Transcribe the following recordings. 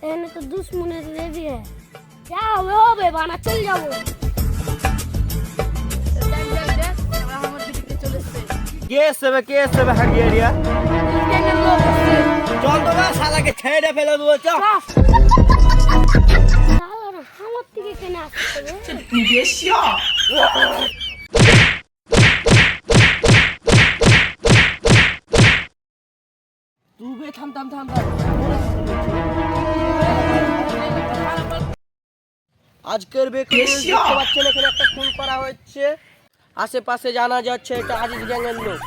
এখানে তো দুশ্মনের রেডি है क्या হবে বানা চল যাবো কেস হবে হাগিয়ে এরিয়া চল তো না শালাকে ছেড়ে ফেলে দেবো চল শালারা আমার থেকে কেন আসছে রে你别笑。তুই বে থাম আজকের দেখতে পাচ্ছেন এখানে একটা খুন করা হচ্ছে আশেপাশে জানা যাচ্ছে এটা আজিজ গ্যাংয়ের লোক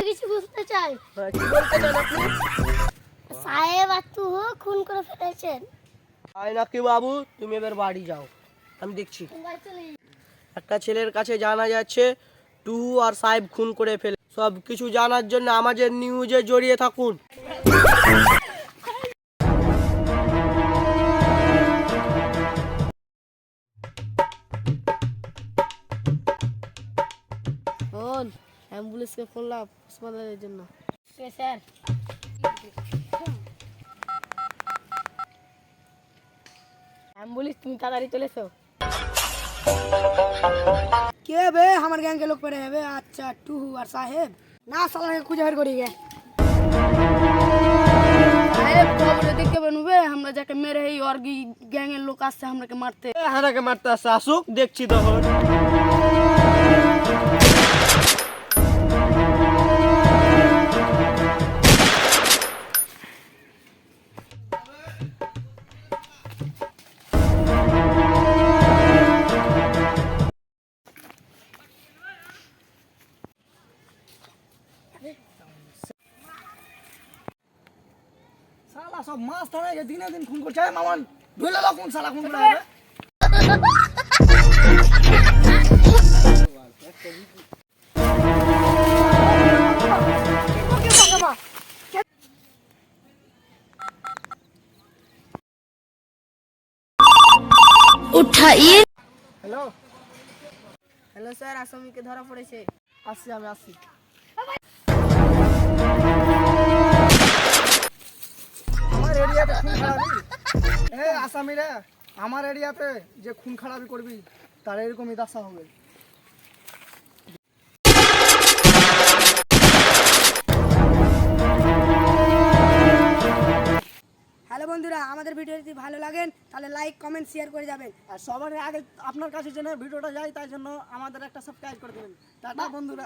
কিছু বুঝতে চাই কি বলতে চান আপনি সাহেব আর তুই খুন করে ফেলেছেন তাই নাকি বাবু তুমি এবার বাড়ি যাও আমি দেখছি চলে একটা ছেলের কাছে জানা যাচ্ছে টুহু আর সাহেব খুন করে ফেলে সব কিছু জানার জন্য আমাদের নিউজে জড়িয়ে থাকুন অ্যাম্বুলেন্সকে ফোনলাম হাসপাতালের জন্য স্যার অ্যাম্বুলেন্স তুমি তাড়াতাড়ি চলেছো কে বে আমার গ্যাং के लोग पड़े हैं बे अच्छा टूहू और साहेब ना साला के कुछ और करी है সাহেব খবরে দেখতে বেনুবে আমরা যাকে মেরে এই और গ্যাংয়ের লোক আসছে আমরাকে মারতে হারাকে মারতে আসছে আসুক দেখছি তখন साला सब मास थाना ये दिन दिन खून করছে মামন ধুইলা দাও কোন শালা খুন করে উঠাইয়ে হ্যালো হ্যালো স্যার আসামিকে ধরা পড়েছে আসছি আমি আসছি আমার এরিয়াতে খুন খারাপি আসামিরা আমার এরিয়াতে যে খুন খারাপি করবি তার এরকমই দশা হবে হ্যালো বন্ধুরা আমাদের ভিডিও যদি ভালো লাগেন তাহলে লাইক কমেন্ট শেয়ার করে যাবেন আর সবার আগে আপনার কাছে যেন ভিডিওটা যায় তাই জন্য আমাদের একটা সাবস্ক্রাইব করে দেবেন টাটা বন্ধুরা